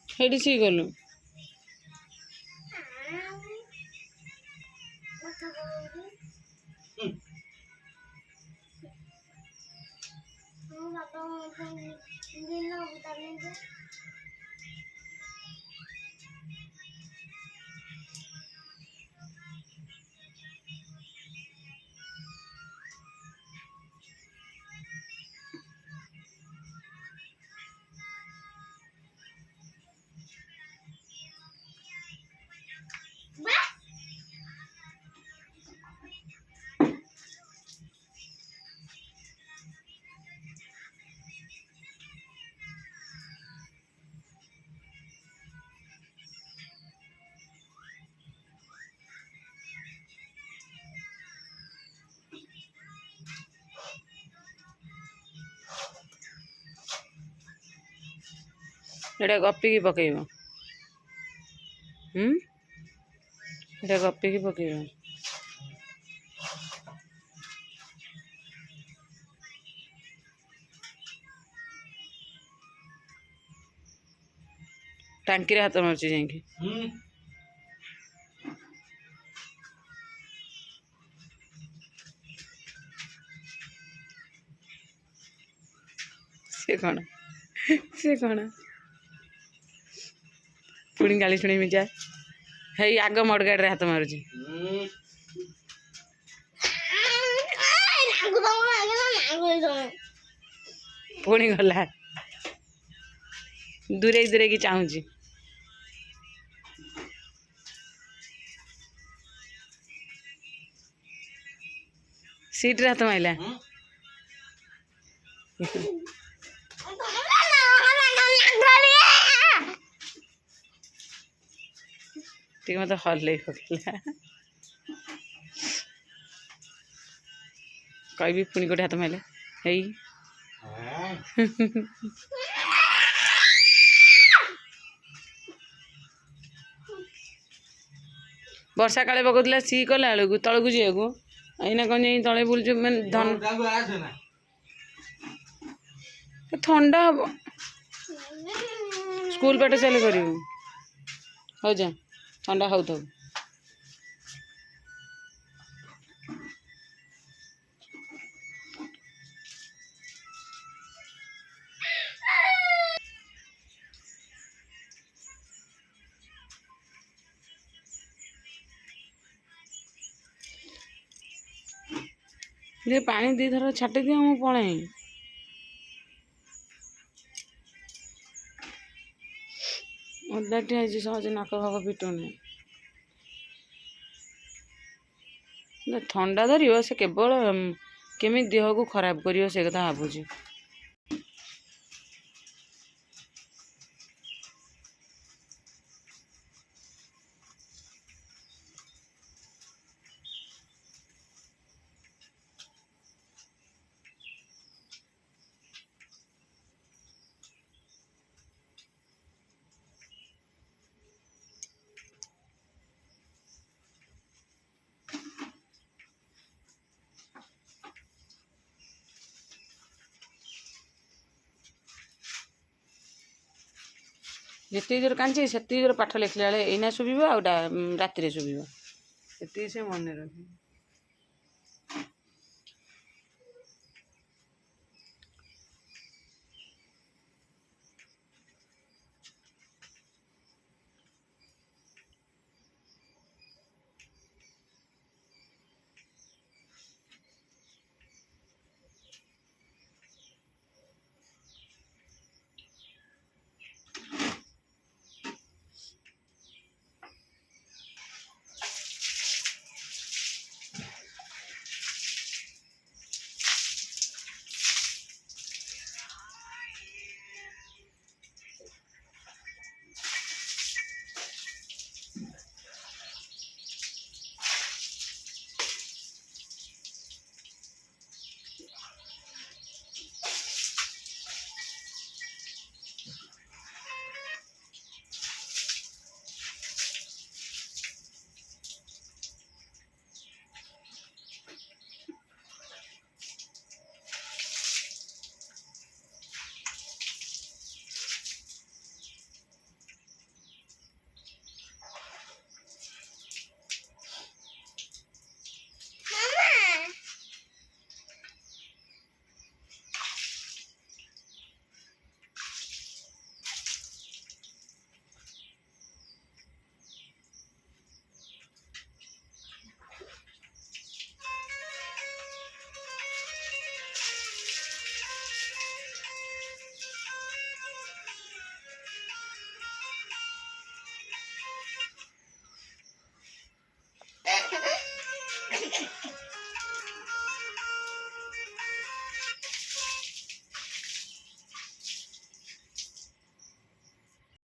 Heidi सी गलु एटा गप्पी पकेब एटा गप्पी पकेब टांकी हाथ मार्ची जाइए से कौन पुणी गाली शुणी जा है आग मडगाड़ हाथ मारुची पुणी गला दूरे दूरे की चाहूची सीट रे हाथ माइला ठीक मत हल्ले पकड़ा कही पुणी गोटे हाथ माइले है वर्षा काले पकौला सी कला बेलू तलू जावाक एना कौन जा तले बुलूँ मैं ठंडा हम स्कूल पाठ चले कर हो जा ठंडा हो तो ये पानी दी थर छाटी दिया मु पड़े ओदाटी है सहज नाक भाग फिटुनि ठंडा धर से केवल केमी देह को खराब कर से कथा भावुँ जिते जोर कांची से जोर पाठ लिखला बेले एना शुभ आउटा राति शुभ से मन रख